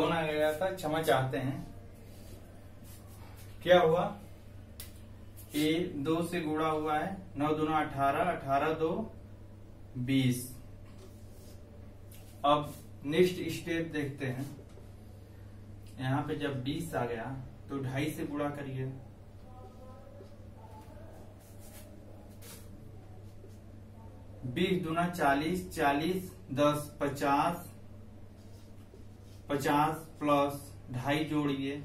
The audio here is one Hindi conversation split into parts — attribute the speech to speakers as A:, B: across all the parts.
A: फोन आ गया था, क्षमा चाहते हैं। क्या हुआ, ए 2 से गुणा हुआ है, 9 दूना 18, 18 2 20। अब नेक्स्ट स्टेप देखते हैं। यहाँ पे जब 20 आ गया तो 2.5 से गुणा करिए, 20 दूना 40, 40 10 50, 50 प्लस 2.5 जोड़िए,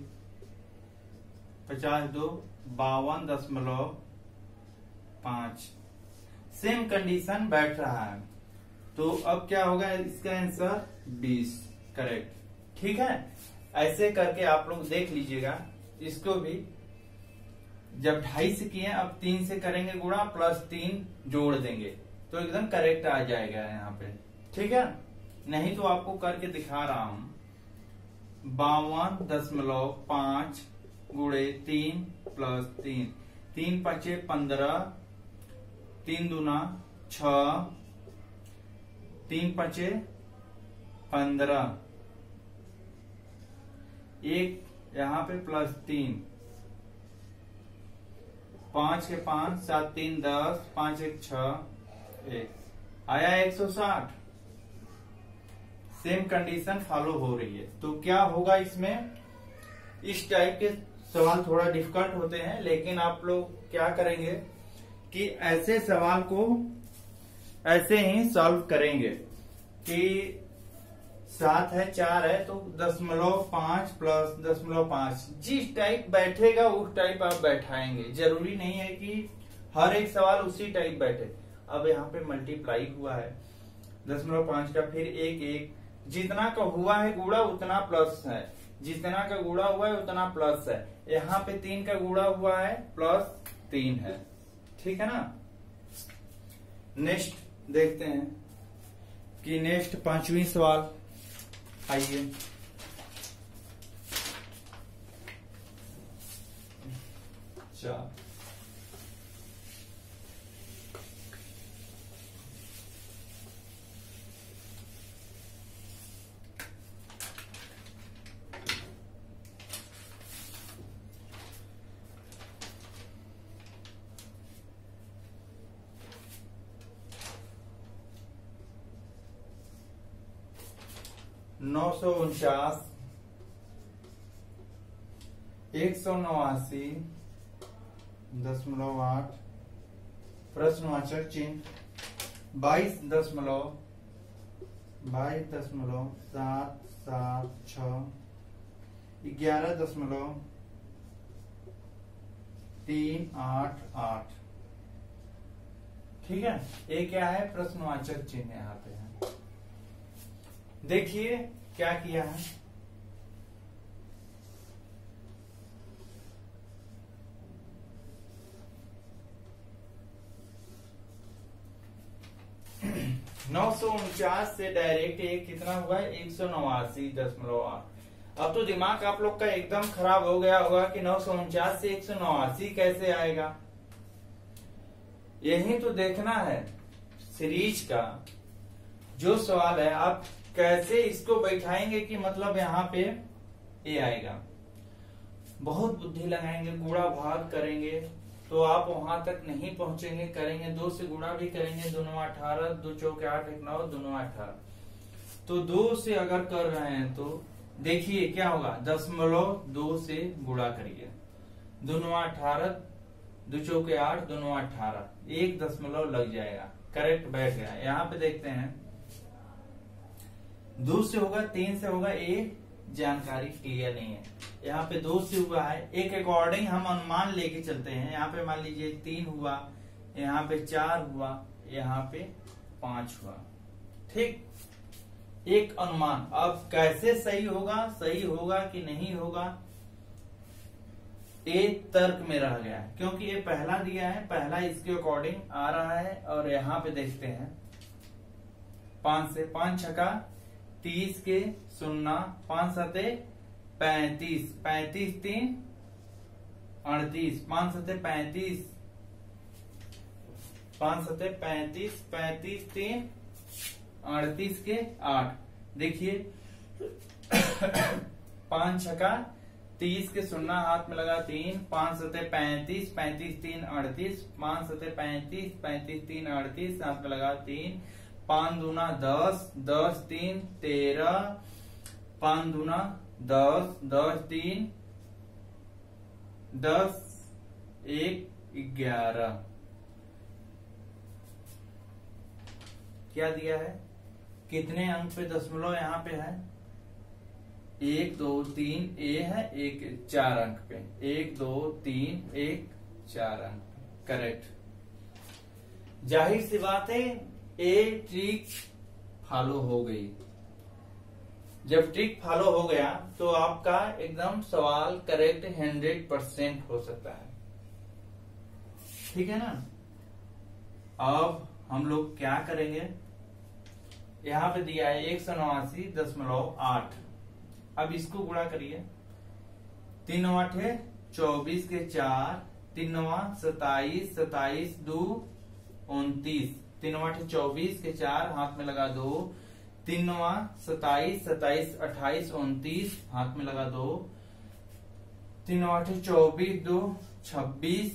A: 50 2 52.5। सेम कंडीशन बैठ रहा है, तो अब क्या होगा, इसका आंसर 20 करेक्ट। ठीक है, ऐसे करके आप लोग देख लीजिएगा इसको भी। जब 2.5 से किए, अब 3 से करेंगे गुणा, प्लस 3 जोड़ देंगे तो एकदम करेक्ट आ जाएगा यहाँ पे। ठीक है, नहीं तो आपको करके दिखा रहा हूं। 52.5 गुणे 3 प्लस 3, 3 5 15, 3 दूना 6, 3 5 15, एक यहाँ पे प्लस 3, 5 के 5, 7 3 10, 5 1 6, 1 आया 160। सेम कंडीशन फॉलो हो रही है। तो क्या होगा इसमें, इस टाइप के सवाल थोड़ा डिफिकल्ट होते हैं, लेकिन आप लोग क्या करेंगे कि ऐसे सवाल को ऐसे ही सॉल्व करेंगे कि 7 है 4 है तो 0.5 प्लस 0.5, जिस टाइप बैठेगा उस टाइप आप बैठाएंगे। जरूरी नहीं है कि हर एक सवाल उसी टाइप बैठे। अब यहाँ पे मल्टीप्लाई हुआ है 0.5 का, फिर 1 1, जितना का हुआ है गुणा उतना प्लस है, जितना का गुणा हुआ है उतना प्लस है। यहाँ पे 3 का गुणा हुआ है, प्लस 3 है। ठीक है ना। नेक्स्ट देखते हैं कि नेक्स्ट 5वीं सवाल आइए। अच्छा, 949, 189.8 प्रश्नवाचक चिन्ह, 22.776, 11.388। ठीक है, ये क्या है, प्रश्नवाचक चिन्ह यहाँ पे है। देखिए क्या किया है, (949) से डायरेक्ट ये कितना हुआ है, 189.8। अब तो दिमाग आप लोग का एकदम खराब हो गया होगा कि 949 से 189 कैसे आएगा। यही तो देखना है सीरीज का जो सवाल है, आप कैसे इसको बैठाएंगे कि मतलब यहाँ पे ए आएगा। बहुत बुद्धि लगाएंगे, गुणा भाग करेंगे तो आप वहां तक नहीं पहुंचेंगे। करेंगे 2 से गुणा भी करेंगे, 2 9 18, 2 चौक 8 1 9, 2 9 18। तो 2 से अगर कर रहे हैं तो देखिए क्या होगा, 0.2 से गुणा करिए, 2 9 18, 2 चौक 8, 2 9 18, 1 दशमलव लग जाएगा, करेक्ट बैठ गया। यहाँ पे देखते हैं 2 से होगा, 3 से होगा, ये जानकारी क्लियर नहीं है। यहाँ पे 2 से हुआ है, एक अकॉर्डिंग हम अनुमान लेके चलते हैं। यहाँ पे मान लीजिए 3 हुआ, यहाँ पे 4 हुआ, यहाँ पे 5 हुआ। ठीक, एक अनुमान। अब कैसे सही होगा, सही होगा कि नहीं होगा, ये तर्क में रह गया है, क्योंकि ये पहला दिया है, पहला इसके अकॉर्डिंग आ रहा है। और यहाँ पे देखते हैं 5 से, 5 छका 30 के 0, 5 7 35, 35 3 38, 5 7 35, 5 7 35, 35 3 38 के 8। देखिए 5 छक्का 30 के सुन्ना हाथ में लगा 3, 5 सते 35, 35 3 38, 5 सते 35, 35 3 38 हाथ में लगा 3, 5 दूना 10, 10 3 13, 5 दूना 10, 10 3 10 1 11। क्या दिया है, कितने अंक पे दशमलव यहाँ पे है, 1 2 3 ए है, 1 4 अंक पे, 1 2 3 1 4 अंक, करेक्ट। जाहिर सी बात है ए ट्रिक फॉलो हो गई। जब ट्रिक फॉलो हो गया तो आपका एकदम सवाल करेक्ट 100% हो सकता है, ठीक है ना। अब हम लोग क्या करेंगे, यहाँ पे दिया है 189.8। अब इसको गुणा करिए, 3 8 24 के 4, 3 9 27, 27 2 29, 3 8 24 के 4 हाथ में लगा 2, 3 9 27, 27 28 29 हाथ में लगा 2, 3 8 24 2 26,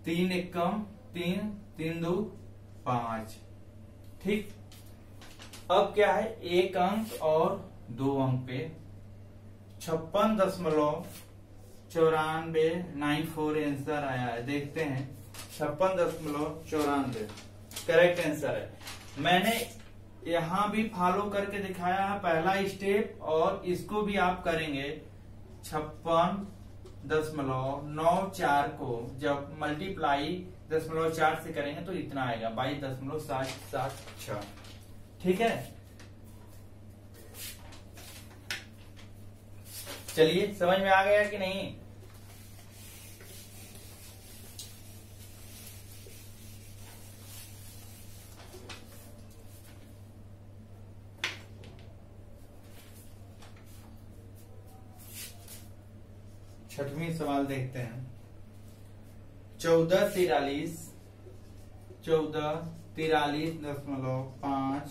A: 3 1 3, 3 2 5, ठीक। अब क्या है, 1 अंक और 2 अंक पे 56.94 आंसर आया है। देखते हैं, 56.94 करेक्ट आंसर है। मैंने यहां भी फॉलो करके दिखाया है पहला स्टेप, और इसको भी आप करेंगे। 56.94 को जब मल्टीप्लाई 0.4 से करेंगे तो इतना आएगा 22.776, ठीक है। चलिए, समझ में आ गया कि नहीं। छठवीं सवाल देखते हैं। 1443.5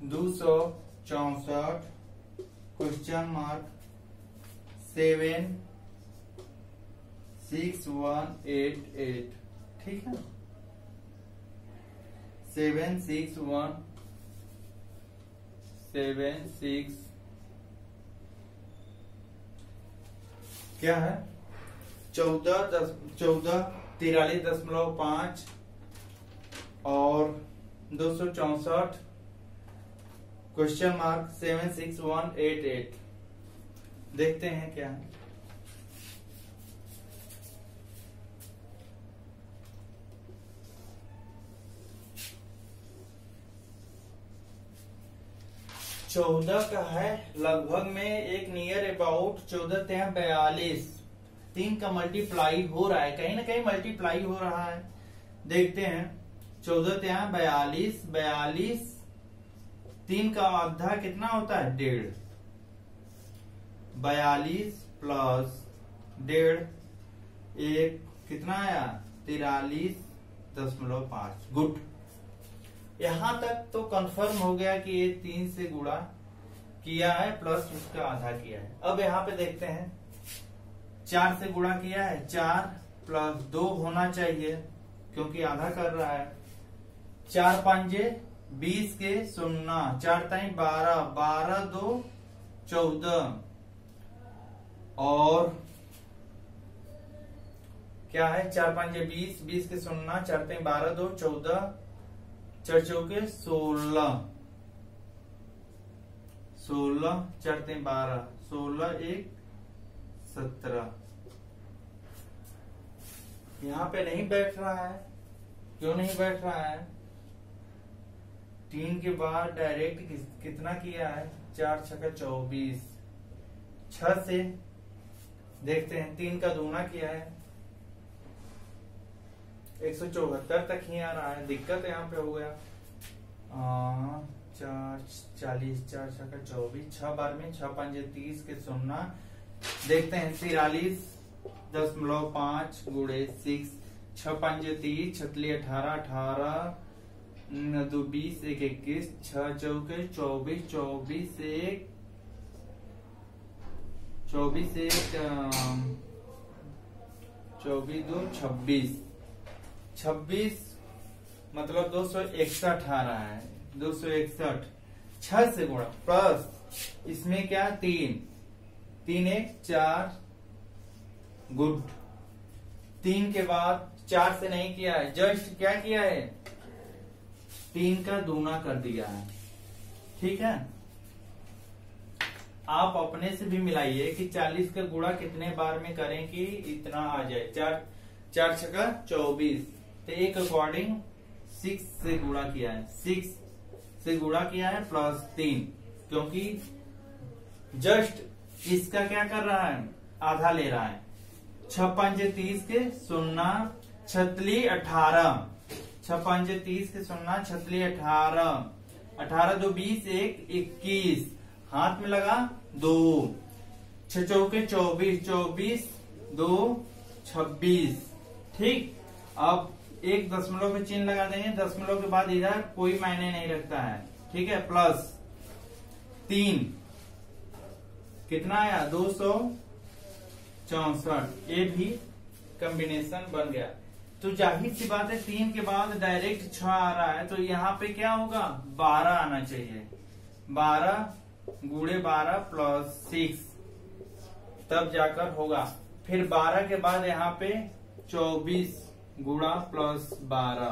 A: 264 क्वेश्चन मार्क 76188, ठीक है। 76176 क्या है, 1443.5 और 264 क्वेश्चन मार्क 76188। देखते हैं क्या है। चौदह का है, लगभग में एक नियर अबाउट 14 3 42, 3 का मल्टीप्लाई हो रहा है, कहीं ना कहीं मल्टीप्लाई हो रहा है। देखते हैं, 14 3 42, 42 3 का आधा कितना होता है, 1.5, 42 प्लस 1.5 एक कितना आया, 43.5। गुड, यहां तक तो कंफर्म हो गया कि ये 3 से गुणा किया है प्लस उसका आधा किया है। अब यहाँ पे देखते हैं, 4 से गुणा किया है, 4 प्लस 2 होना चाहिए क्योंकि आधा कर रहा है। 4 5 20 के 0, 4 3 12, 12 2 14, और क्या है, 4 5 20, 20 के 0, 4 3 12 2 14, 4 चौके 16, 16 4 3 12, 16 1 17। यहाँ पे नहीं बैठ रहा है, क्यों नहीं बैठ रहा है, 3 के बाद डायरेक्ट कितना किया है, 4 6 24, 6 से देखते हैं, 3 का दूना किया है, 174 तक ही आ रहा है। दिक्कत यहाँ पे हो गया, 4 40, 4 6 24, 6 बार में 6 5 30 के 0। देखते हैं, 43.5 गुणे 6, 6 5 30, 6 18, 18 दो 20 एक 21, 6 चौके 24, 24 एक 24 दो 26, 26 मतलब 261 आ रहा है। 261 6 से गुणा प्लस इसमें क्या 3, 3 एक 4, गुड। 3 के बाद 4 से नहीं किया है, जस्ट क्या किया है 3 का दूना कर दिया है। ठीक है, आप अपने से भी मिलाइए कि 40 का गुणा कितने बार में करें कि इतना आ जाए। 4 छक्का 24, तो एक अकॉर्डिंग 6 से गुणा किया है, 6 से गुणा किया है प्लस 3, क्योंकि जस्ट इसका क्या कर रहा है आधा ले रहा है। 6 5 30 के 0 छतली 18, 6 5 30 के 0 छतली 18, 18 दो 20 एक 21, हाथ में लगा 2, 6 चौके 24, 24 2 26। ठीक, अब एक दशमलव में चिन्ह लगा देंगे, दशमलव के बाद इधर कोई मायने नहीं रखता है। ठीक है, प्लस 3 कितना आया 264, ये भी कॉम्बिनेशन बन गया। तो जाहिर सी बात है 3 के बाद डायरेक्ट 6 आ रहा है, तो यहाँ पे क्या होगा 12 आना चाहिए। 12 गुणे 12 प्लस 6 तब जाकर होगा। फिर 12 के बाद यहाँ पे 24 गुणा प्लस 12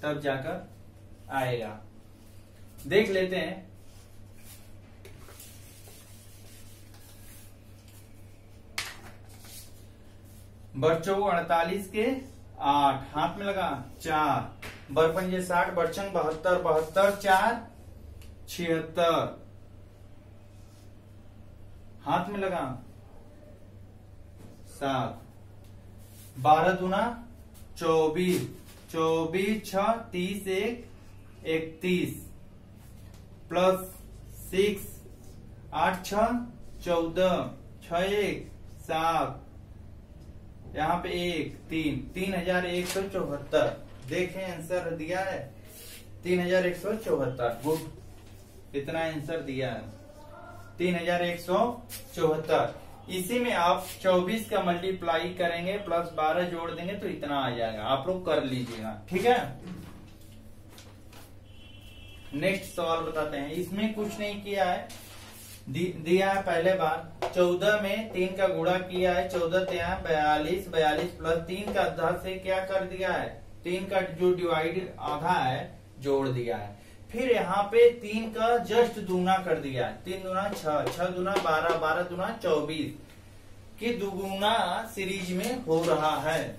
A: तब जाकर आएगा। देख लेते हैं। बच्चों 48 के 8, हाथ में लगा 4, बरपंजे 60, बरछन 72, 72 4 76, हाथ में लगा 7, 12 दूना 24, 24 6 30 एक 31 प्लस 6, 8 6 14, 6 1 7, यहाँ पे 1 3, 3174। देखें आंसर दिया है 3174, गुड, इतना आंसर दिया है 3174। इसी में आप 24 का मल्टीप्लाई करेंगे प्लस 12 जोड़ देंगे तो इतना आ जाएगा। आप लोग कर लीजिएगा, ठीक है। नेक्स्ट सवाल बताते हैं। इसमें कुछ नहीं किया है, दिया है पहले बार 14 में 3 का गुणा किया है, 14 दिया 42, 42 प्लस 3 का आधा से क्या कर दिया है 3 का जो डिवाइड आधा है जोड़ दिया है। फिर यहाँ पे 3 का जस्ट दूना कर दिया है, 3 दूना 6, 6 दूना 12, 12 दूना 24 की दुगुना सीरीज में हो रहा है।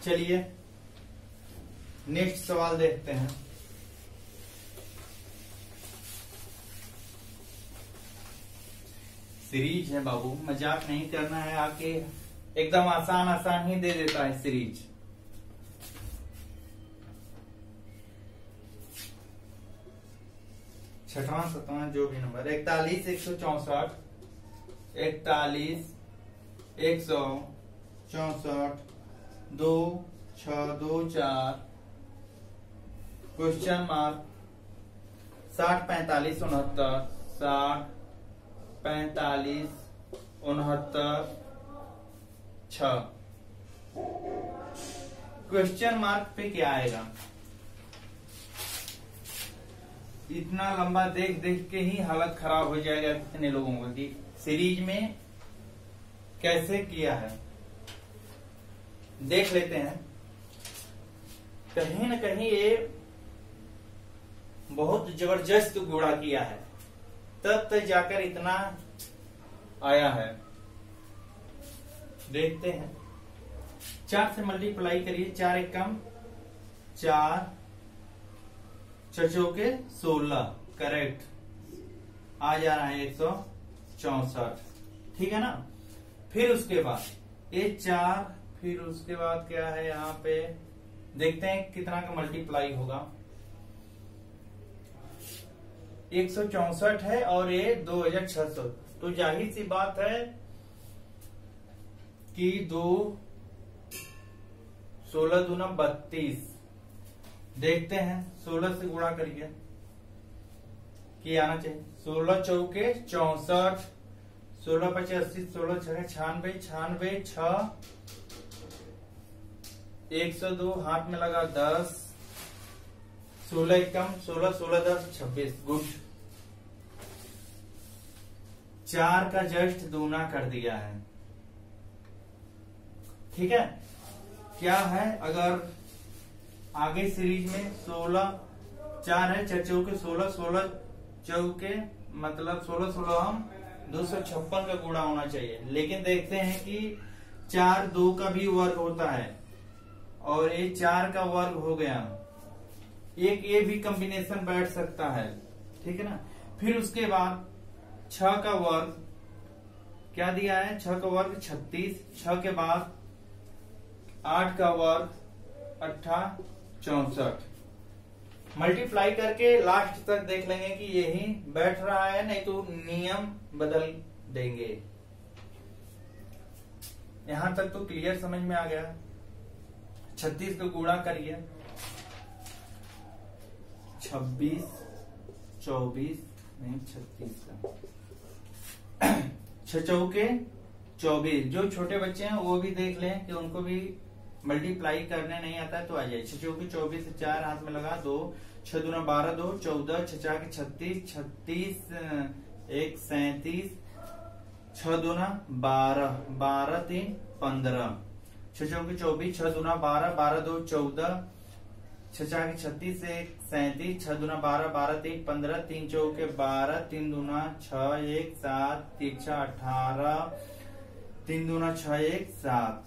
A: चलिए नेक्स्ट सवाल देखते हैं। सीरीज है बाबू, मजाक नहीं करना है, आके एकदम आसान आसान ही दे देता है सीरीज। छठवां सतवां जो भी number 41 164, 41 164 2 6 2 4 question mark 60 45 69 60 45 69 6। Question mark पे क्या आएगा? इतना लंबा देख देख के ही हालत खराब हो जाएगा कितने लोगों का कि सीरीज में कैसे किया है। देख लेते हैं, कहीं न कहीं ये बहुत जबरदस्त गुणा किया है, तब तक जाकर इतना आया है। देखते हैं, 4 से मल्टीप्लाई करिए, 4 एक कम 4 चौके 16, करेक्ट आ जा रहा है 164, ठीक है ना। फिर उसके बाद ये 4, फिर उसके बाद क्या है यहाँ पे देखते हैं कितना का मल्टीप्लाई होगा। 164 है और ये 2600, तो जाहिर सी बात है कि 2 16 दूना 32, देखते हैं 16 से गुणा करिए कि आना चाहिए। 16 चौके 64, 16 पचे 80, 16 छः 96, 96 6 102, हाथ में लगा 10, 16 कम 16, 16 10 26। गुड। 4 का जस्ट दूना कर दिया है। ठीक है। क्या है, अगर आगे सीरीज में 16 4 है, 4 चौके 16, 16 चौके मतलब 16 16 हम 256 का गुणा होना चाहिए। लेकिन देखते हैं कि 4 2 का भी वर्ग होता है और ये 4 का वर्ग हो गया। एक ये भी कॉम्बिनेशन बैठ सकता है। ठीक है ना। फिर उसके बाद 6 का वर्ग क्या दिया है, 6 का वर्ग 36, 6 के बाद 8 का वर्ग 64। मल्टीप्लाई करके लास्ट तक देख लेंगे कि यही बैठ रहा है, नहीं तो नियम बदल देंगे। यहां तक तो क्लियर समझ में आ गया। 36 को गुणा करिए, 26 24 नहीं 36 का 6 चौके 24। जो छोटे बच्चे हैं वो भी देख लें कि उनको भी मल्टीप्लाई करने नहीं आता है तो आ जाए। 6 चौके 24, 4 हाथ में लगा 2, 6 दूना 12 2 14, 6 4 36, 36 1 37, 6 दूना 12, 12 3 15, 6 चौके 24, 6 दूना 12, 12 2 14, 6 4 36 1 37, 6 दूना 12, 12 3 15, 3 चौके 12, 3 दूना 6 1 7, 3 6 18, 3 दूना 6 1 7।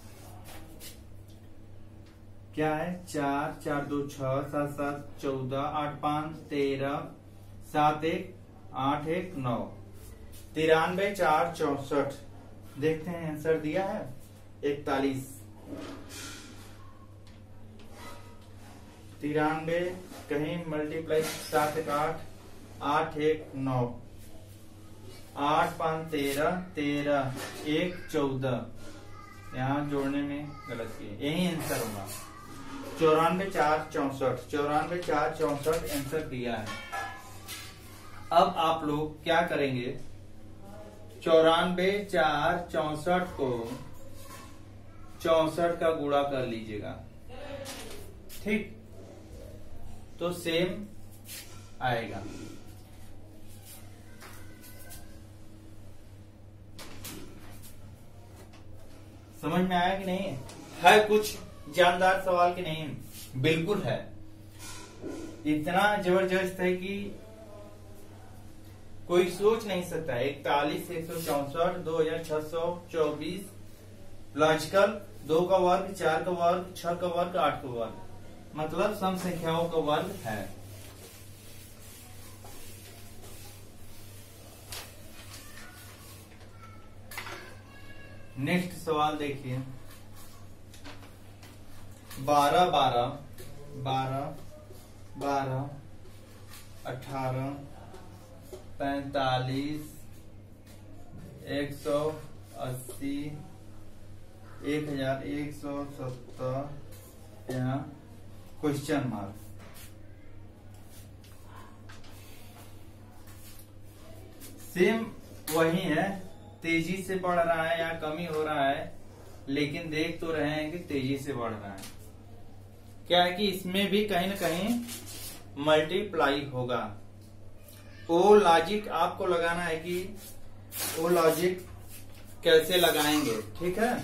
A: क्या है, 4 4 2 6 7 7 14, 8 5 13, 7 1 8 1 9, 93 4 64। देखते हैं आंसर दिया है 41। 93 कहीं मल्टीप्लाई 7 1 8, 8 1 9, 8 5 13, 13 1 14। यहाँ जोड़ने में गलत किए, यही आंसर होगा। 94 4 64, 94 4 64 आंसर दिया है। अब आप लोग क्या करेंगे, 94 4 64 को 64 का गुणा कर लीजिएगा। ठीक, तो सेम आएगा। समझ में आया कि नहीं है? कुछ जानदार सवाल की नहीं? बिल्कुल है। इतना जबरदस्त है कि कोई सोच नहीं सकता। 41 164 2624 लॉजिकल, 2 का वर्ग 4 का वर्ग 6 का वर्ग 8 का वर्ग, मतलब सम संख्याओं का वर्ग है। नेक्स्ट सवाल देखिए, 12 12 12 12 18 45 180 1170। यहाँ क्वेश्चन मार्क। सेम वही है, तेजी से बढ़ रहा है या कमी हो रहा है, लेकिन देख तो रहे हैं कि तेजी से बढ़ रहा है। क्या है कि इसमें भी कहीं ना कहीं मल्टीप्लाई होगा। वो लॉजिक आपको लगाना है कि वो लॉजिक कैसे लगाएंगे। ठीक है,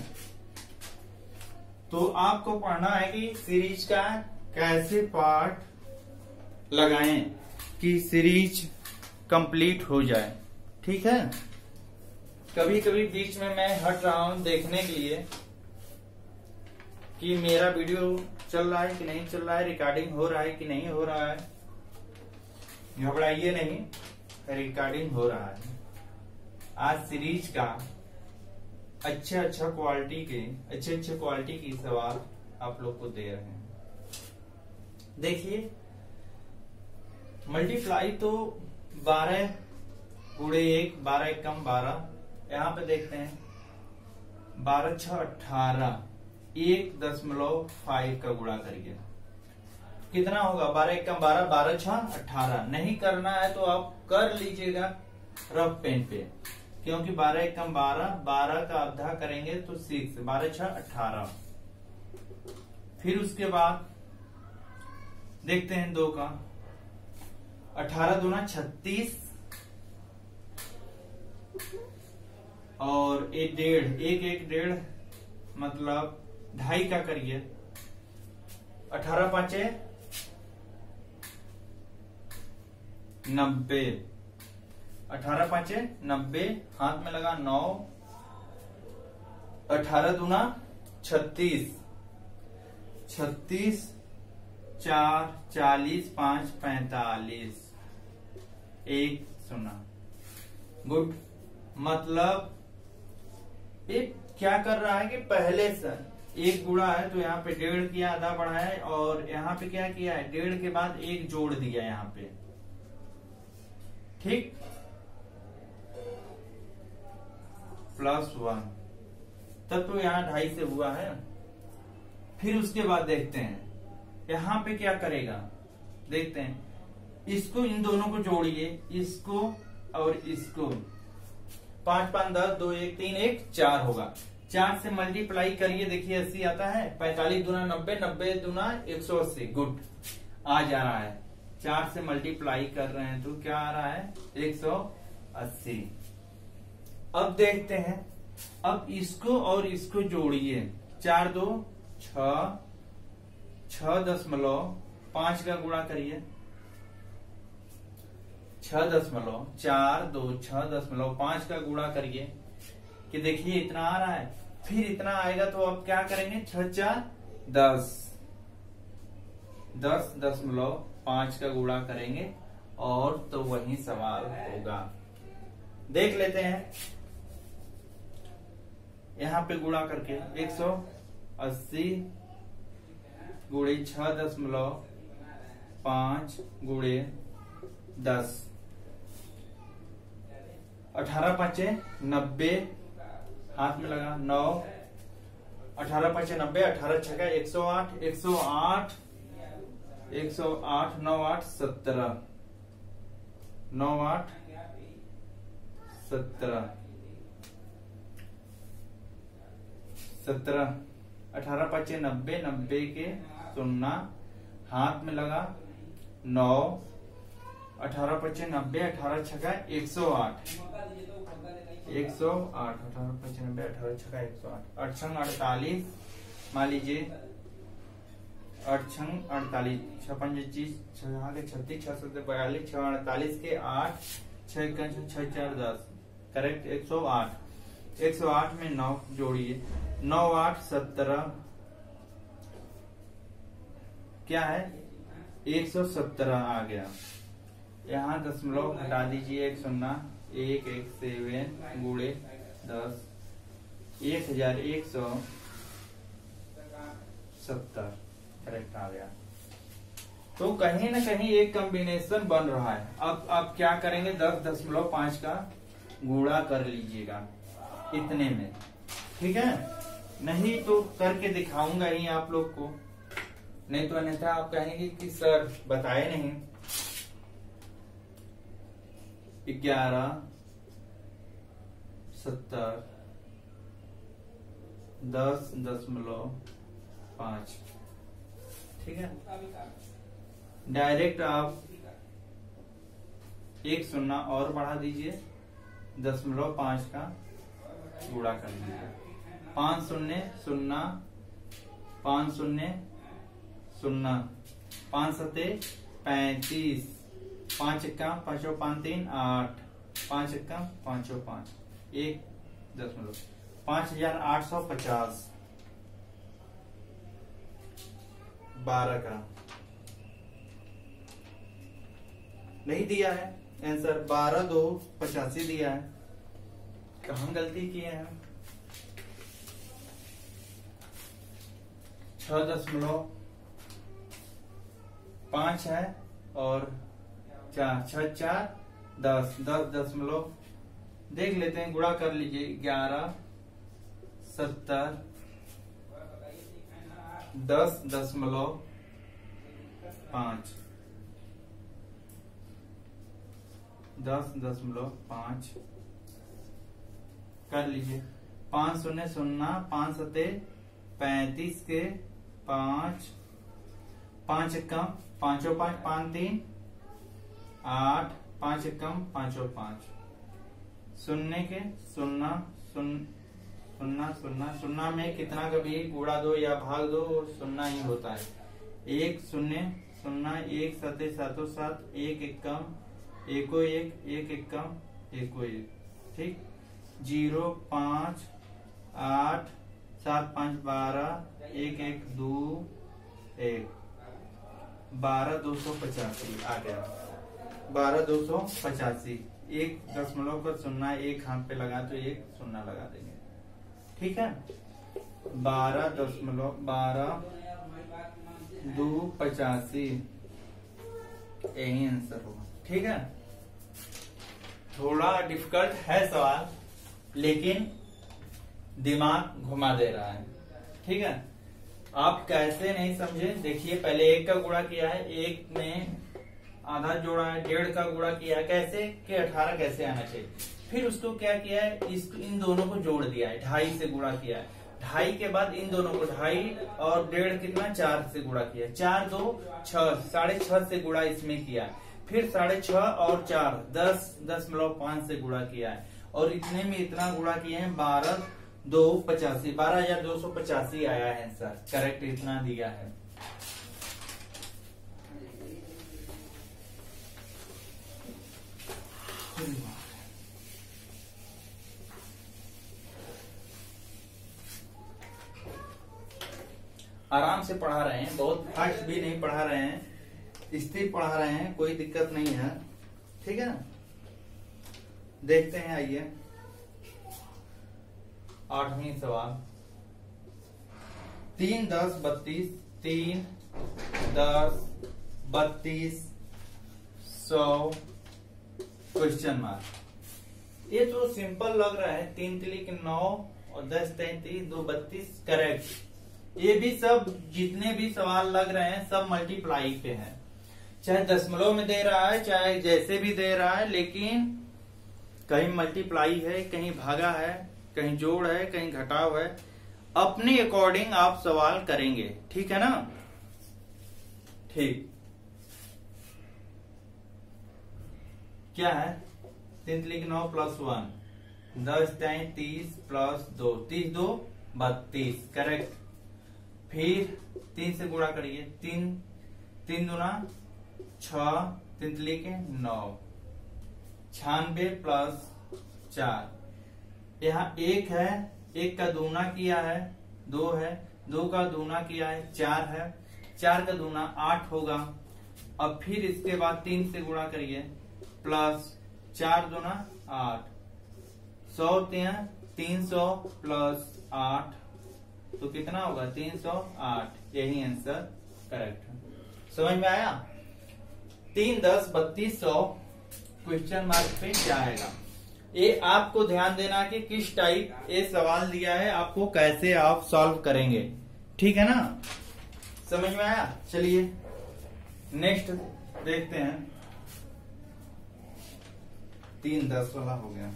A: तो आपको पढ़ना है कि सीरीज का कैसे पार्ट लगाएं कि सीरीज कंप्लीट हो जाए। ठीक है, कभी कभी बीच में मैं हट रहा हूं देखने के लिए कि मेरा वीडियो चल रहा है कि नहीं चल रहा है, रिकॉर्डिंग हो रहा है कि नहीं हो रहा है। घबराइए नहीं, रिकॉर्डिंग हो रहा है। आज सीरीज का अच्छे क्वालिटी की सवाल आप लोग को दे रहे हैं। देखिए, मल्टीप्लाई तो 12 गुणे 1, 12 1 कम 12। यहाँ पे देखते हैं 12 6 18, 1.5 का गुणा करिए। कितना होगा 12 एकम 12, 12 छह 18। नहीं करना है तो आप कर लीजिएगा रफ पेन पे, क्योंकि 12 एकम 12, 12 का आधा करेंगे तो 6, 12 छह 18। फिर उसके बाद देखते हैं 2 का, 18 दूना 36 और एक डेढ़, एक डेढ़ मतलब 2.5 का करिए, 18 पांचे 90, 18 पांचे 90, हाथ में लगा 9, 18 दूना 36, 36 4 40 5 45, 1 0। गुड। मतलब ये क्या कर रहा है कि पहले से 1 गुणा है तो यहाँ पे 1.5 किया, आधा बढ़ा है, और यहाँ पे क्या किया है 1.5 के बाद 1 जोड़ दिया यहाँ पे, ठीक, +1, तब तो यहाँ 2.5 से हुआ है। फिर उसके बाद देखते हैं यहाँ पे क्या करेगा, देखते हैं, इसको इन दोनों को जोड़िए, इसको और इसको, 5 5 10, 2 1 3 1 4 होगा, 4 से मल्टीप्लाई करिए, देखिए 80 आता है, 45 दूना 90, 90 दूना 180, गुड, आ जा रहा है। 4 से मल्टीप्लाई कर रहे हैं तो क्या आ रहा है 180। अब देखते हैं, अब इसको और इसको जोड़िए, 4 2 6, 6.5 का गुणा करिए, 6.4 2 6.5 का गुणा करिए कि देखिए इतना आ रहा है। फिर इतना आएगा तो अब क्या करेंगे, 6 4 10, 10.5 का गुणा करेंगे और तो वही सवाल होगा। देख लेते हैं यहाँ पे गुणा करके, 180 गुणे 6.5 गुणे 10, 18 पांचे 90, हाथ में लगा 9, 18 पांचे 90, 18 छक्का 108, 108 9 8 17, 9 8 17, 17, 18 पांचे 90, 90 के 0, हाथ में लगा 9, 18 पचे 90, 18 छक्का 108, 108, 18 पचे 90, 18 छक्का 108, 8 छंग 48, मान लीजिए 8 छंग 48, 6 5 36, 36, 6 7 42, 6 48 के 8, 6 6 4 10, करेक्ट 108, 108 में 9 जोड़िए, 9 8 17, क्या है 117 आ गया। यहाँ दशमलव हटा दीजिए, 1 0 1 1 7 गुणे 10, 1170 करेक्ट आ गया। तो कहीं ना कहीं एक कॉम्बिनेशन बन रहा है। अब आप क्या करेंगे, 10.5 का गुणा कर लीजिएगा इतने में, ठीक है, नहीं तो करके दिखाऊंगा ही आप लोग को, नहीं तो अन्यथा आप कहेंगे कि सर बताए नहीं। 11 70 10.5, ठीक है। डायरेक्ट आप 1 0 और बढ़ा दीजिए, 0.5 का गुणा कर लीजिए, 5 0 0, 5 0 0, 5 7 35, 5 1 5 5 3 8, 5 1 5 5 1 5850, 12 का नहीं दिया है आंसर, 12 2 85 दिया है। कहाँ गलती किए हैं, 6.5 है और 4 6 4 10 10 देख लेते हैं, गुणा कर लीजिए, 11 70 10.5 5 10.5 कर लीजिए। 5 शून्य 0, 5 सते 35 के 5, 5 एकम 5 5 5 3 8, 5 एकम 5 5, शून्य के 0 0 0 0 में कितना कभी गुणा दो या भाग दो, 0 ही होता है। 1 0 0, 1 सते 7 7, 1 एकम 1 1, 1 एकम 1 1, ठीक। 0 5 8 7 5 12, 1 1 2 1, 12,285 आ गया। 12,285, 1.0 एक हाथ पे लगा तो 1 0 लगा देंगे, ठीक है। 12.285 यही आंसर होगा, ठीक है। थोड़ा डिफिकल्ट है सवाल, लेकिन दिमाग घुमा दे रहा है, ठीक है। आप कैसे नहीं समझे, देखिए पहले 1 का गुणा किया है, 1 में आधा जोड़ा है, 1.5 का गुणा किया है, कैसे कि 18 कैसे आना चाहिए। फिर उसको क्या किया है, इन दोनों को जोड़ दिया है, 2.5 से गुणा किया है। 2.5 के बाद इन दोनों को 2.5 और 1.5 कितना 4 से गुणा किया है। 4 2 6, 6.5 से गुणा इसमें किया है। फिर 6.5 और 4 10.5 से गुणा किया है, और इतने में इतना गुणा किया है 12,285, 12,285 आया है आंसर, करेक्ट इतना दिया है। आराम से पढ़ा रहे हैं, बहुत फास्ट भी नहीं पढ़ा रहे हैं, स्थिर पढ़ा रहे हैं, कोई दिक्कत नहीं है, ठीक है ना। देखते हैं, आइए 8वीं सवाल। 3 10 32, 3 10 32 100 क्वेश्चन मार्क। ये तो सिंपल लग रहा है, 3 3 9 और 10 33 2 32 करेक्ट। ये भी सब जितने भी सवाल लग रहे हैं सब मल्टीप्लाई पे हैं, चाहे दशमलव में दे रहा है चाहे जैसे भी दे रहा है, लेकिन कहीं मल्टीप्लाई है, कहीं भागा है, कहीं जोड़ है, कहीं घटाव है। अपने अकॉर्डिंग आप सवाल करेंगे, ठीक है ना। ठीक, क्या है 3 3 9 प्लस 1, 10 30 प्लस 2, 30 2 32 करेक्ट। फिर 3 से गुणा करिए, 3 3 दूना 6, 3 के 9, 96 प्लस 4। यहाँ 1 है, 1 का दूना किया है 2 है, 2 का दूना किया है 4 है, 4 का दूना 8 होगा। अब फिर इसके बाद 3 से गुणा करिए, प्लस 4 दूना 8, 100 300 प्लस 8 तो कितना होगा 308, यही आंसर करेक्ट है। समझ में आया। 3 10 32 100 क्वेश्चन मार्क पे क्या आएगा, ये आपको ध्यान देना कि किस टाइप ये सवाल दिया है, आपको कैसे आप सॉल्व करेंगे, ठीक है ना। समझ में आया। चलिए नेक्स्ट देखते हैं। 3 10 वाला हो गया।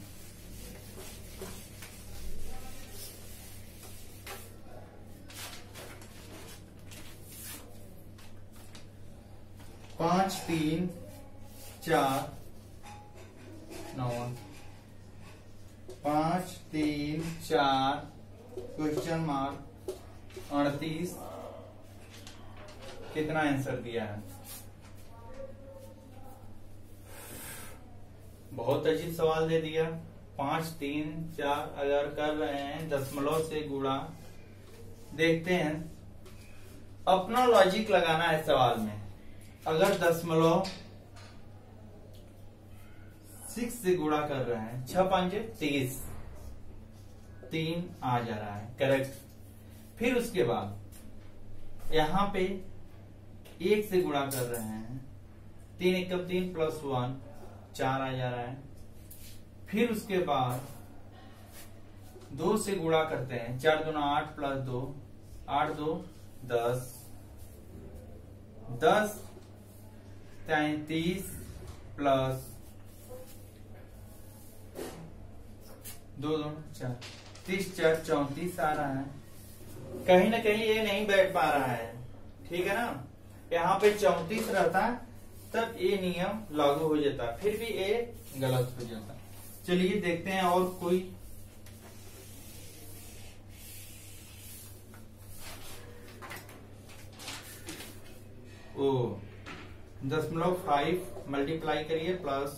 A: 5 3 4 9, 5 3 4 क्वेश्चन मार्क 38 कितना आंसर दिया है। बहुत अजीब सवाल दे दिया। 5 3 4 अगर कर रहे हैं दशमलव से गुणा, देखते हैं अपना लॉजिक लगाना है सवाल में। अगर दशमलव 6 से गुणा कर रहे हैं, 6 5 30, 3 आ जा रहा है करेक्ट। फिर उसके बाद यहां पे 1 से गुणा कर रहे हैं, 3 1 3 प्लस 1 4 आ जा रहा है। फिर उसके बाद 2 से गुणा करते हैं, 4 2 8 प्लस 2 8 2 10, 10 33 प्लस 2 2 4 30 4 34 आ रहा है। कहीं ना कहीं ये नहीं बैठ पा रहा है, ठीक है ना। यहाँ पे 34 रहता तब ये नियम लागू हो जाता, फिर भी ये गलत हो जाता। चलिए देखते हैं और कोई। ओ 0.5 मल्टीप्लाई करिए प्लस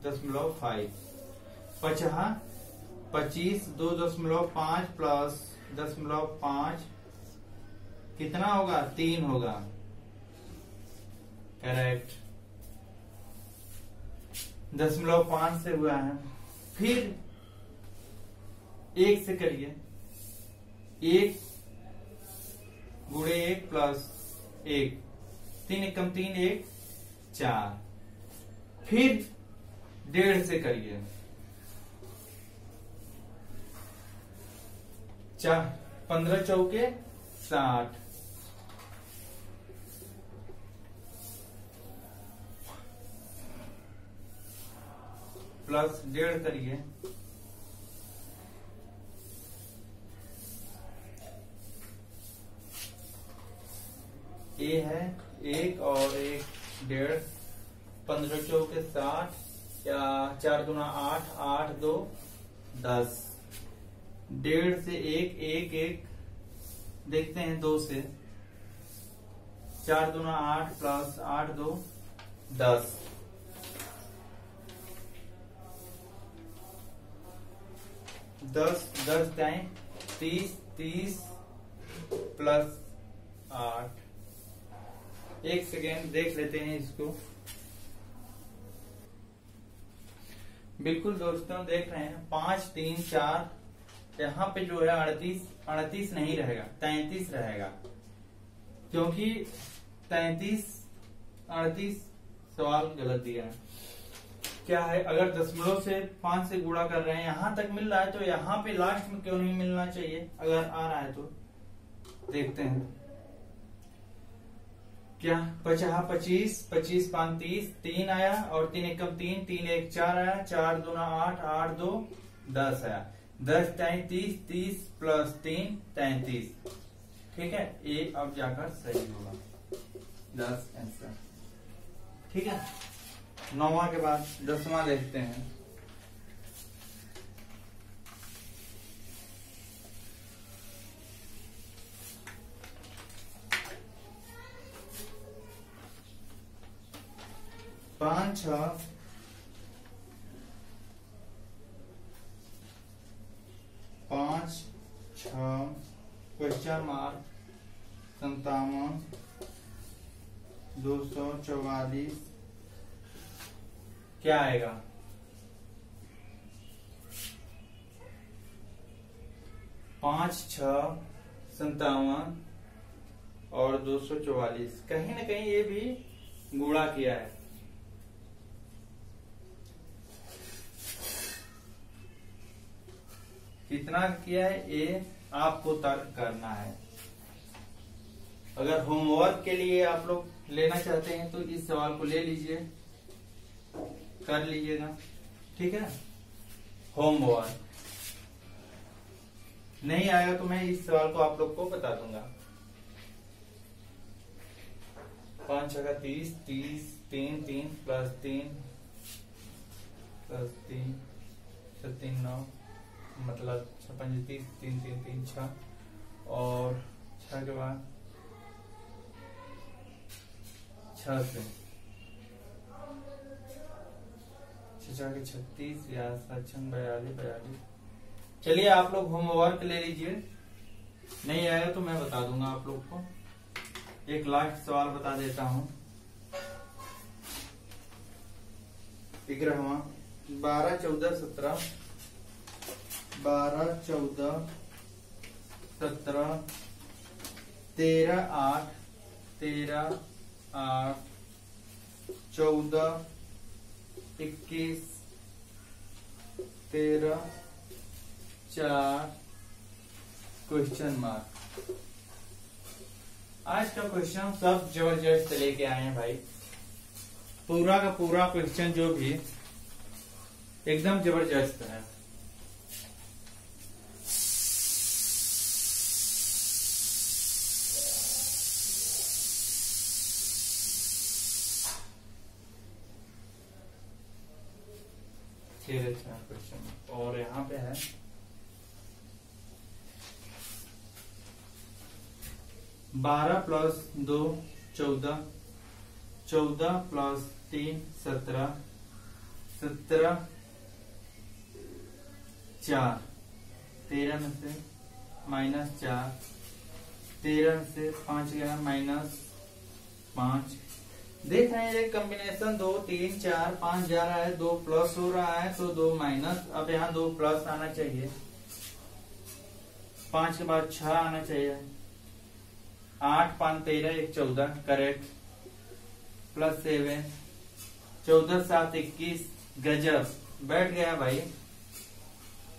A: 0.5 25 2.5 प्लस 0.5 कितना होगा? 3 होगा। करेक्ट। 0.5 से हुआ है। फिर 1 से करिए, 1 गुणे 1 प्लस 1, 3 एकम 3 1 4। फिर 1.5 से करिए, 15 चौके 60 प्लस 1.5 करिए, ए है 1 और 1 1.5, 15 चौके 60 या 4 दूना 8 8 2 10। 1.5 से 1 1 1 देखते हैं 2 से, 4 दूना 8 प्लस 8 2 10। 10 जाए 30 30 प्लस 8। 1 सेकेंड देख लेते हैं इसको। बिल्कुल दोस्तों देख रहे हैं 5 3 4, यहाँ पे जो है 38 नहीं रहेगा, 33 रहेगा, क्योंकि 33 38 सवाल गलत दिया है। क्या है, अगर दशमलव से 5 से गुणा कर रहे हैं, यहां तक मिल रहा है, तो यहाँ पे लास्ट में क्यों नहीं मिलना चाहिए? अगर आ रहा है तो देखते हैं क्या। 50 25 25 5 30 3 आया और 3 एकम 3 3 1 4 आया, 4 दूना 8 8 2 10 आया। 10 33 30 प्लस 3 33। ठीक है, ये अब जाकर सही होगा 10 आंसर। ठीक है, 9वां के बाद 10वां देखते हैं। पांच छह 5 6 क्वेश्चन मार्क 57 244 क्या आएगा? 5 6 57 और 244। कहीं ना कहीं ये भी गुणा किया है। कितना किया है ये आपको तर्क करना है। अगर होमवर्क के लिए आप लोग लेना चाहते हैं तो इस सवाल को ले लीजिए, कर लीजिएगा। ठीक है, होमवर्क नहीं आएगा तो मैं इस सवाल को आप लोग को बता दूंगा। 5 6 30 30 3 3 प्लस 3 प्लस 3 3 9, मतलब 6 5 30 3 3 3 6 और 6 के बाद 6 से 6 के 36 या 7 42 42। चलिए आप लोग होमवर्क ले लीजिए, नहीं आया तो मैं बता दूंगा आप लोग को। एक लास्ट सवाल बता देता हूं। 11वां 12 14 17 12 14 17 13 8 13 8 14 21 13 4 क्वेश्चन मार्क। आज का क्वेश्चन सब जबरदस्त लेके आए हैं भाई, पूरा का पूरा क्वेश्चन जो भी एकदम जबरदस्त है। क्वेश्चन और यहाँ पे है 12 प्लस 2 14, 14 प्लस 3 17, 17 4, 13 में से -4, 13 में से 5 गया -5। देख रहे हैं कॉम्बिनेशन 2 3 4 5 जा रहा है, 2 प्लस हो रहा है तो 2 माइनस। अब यहाँ 2 प्लस आना चाहिए, 5 के बाद 6 आना चाहिए, 8 5 13 1 14 करेक्ट, प्लस 7 14 7 21 गजब बैठ गया भाई।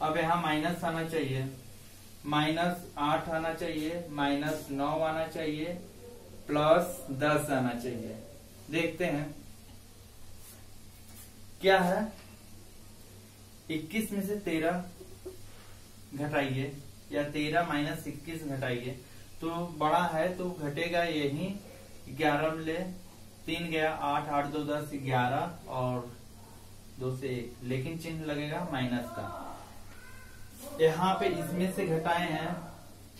A: अब यहाँ माइनस आना चाहिए, -8 आना चाहिए, -9 आना चाहिए, प्लस 10 आना चाहिए। देखते हैं क्या है। 21 में से 13 घटाइए या 13 - 21 घटाइए तो बड़ा है तो घटेगा यही 11 में ले 3 गया 8 8 2 10 11 और 2 से 1, लेकिन चिन्ह लगेगा माइनस का। यहाँ पे इसमें से घटाए हैं,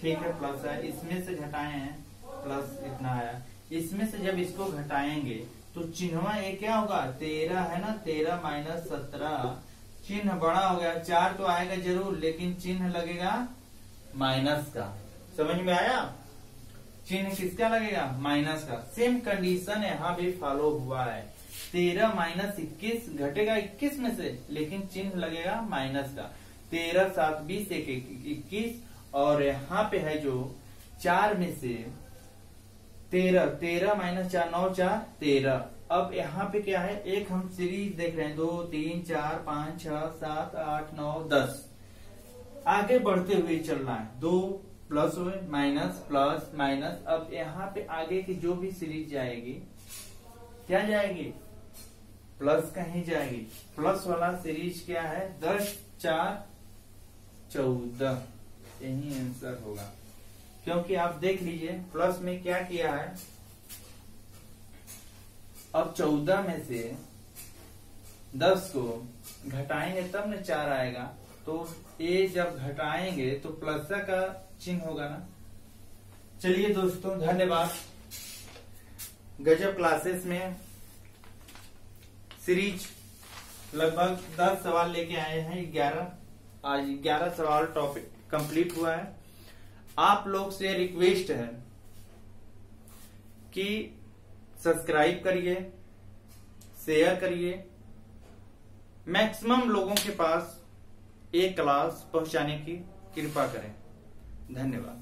A: ठीक है प्लस है, इसमें से घटाए हैं प्लस इतना आया। इसमें से जब इसको घटाएंगे तो चिन्हवा ये क्या होगा, 13 है ना, 13 - 17 चिन्ह बड़ा हो गया, 4 तो आएगा जरूर लेकिन चिन्ह लगेगा माइनस का। समझ में आया, चिन्ह किसका लगेगा, माइनस का। सेम कंडीशन यहाँ भी फॉलो हुआ है, 13 - 21 घटेगा 21 में से लेकिन चिन्ह लगेगा माइनस का। 13 7 20 1 21 और यहाँ पे है जो 4 में से 13 13 - 4 9 4 13। अब यहाँ पे क्या है, एक हम सीरीज देख रहे हैं 2 3 4 5 6 7 8 9 10 आगे बढ़ते हुए चल रहा है, 2 प्लस हुए माइनस प्लस माइनस। अब यहाँ पे आगे की जो भी सीरीज जाएगी क्या जाएगी, प्लस का ही जाएगी। प्लस वाला सीरीज क्या है, 10 4 14 यही आंसर होगा। क्योंकि आप देख लीजिए प्लस में क्या किया है, अब 14 में से 10 को घटाएंगे तब न 4 आएगा, तो ये जब घटाएंगे तो प्लस का चिन्ह होगा ना। चलिए दोस्तों धन्यवाद। गजब क्लासेस में सीरीज लगभग 10 सवाल लेके आए हैं, 11 आज 11 सवाल टॉपिक कंप्लीट हुआ है। आप लोग से रिक्वेस्ट है कि सब्सक्राइब करिए, शेयर करिए, मैक्सिमम लोगों के पास ये क्लास पहुंचाने की कृपा करें। धन्यवाद।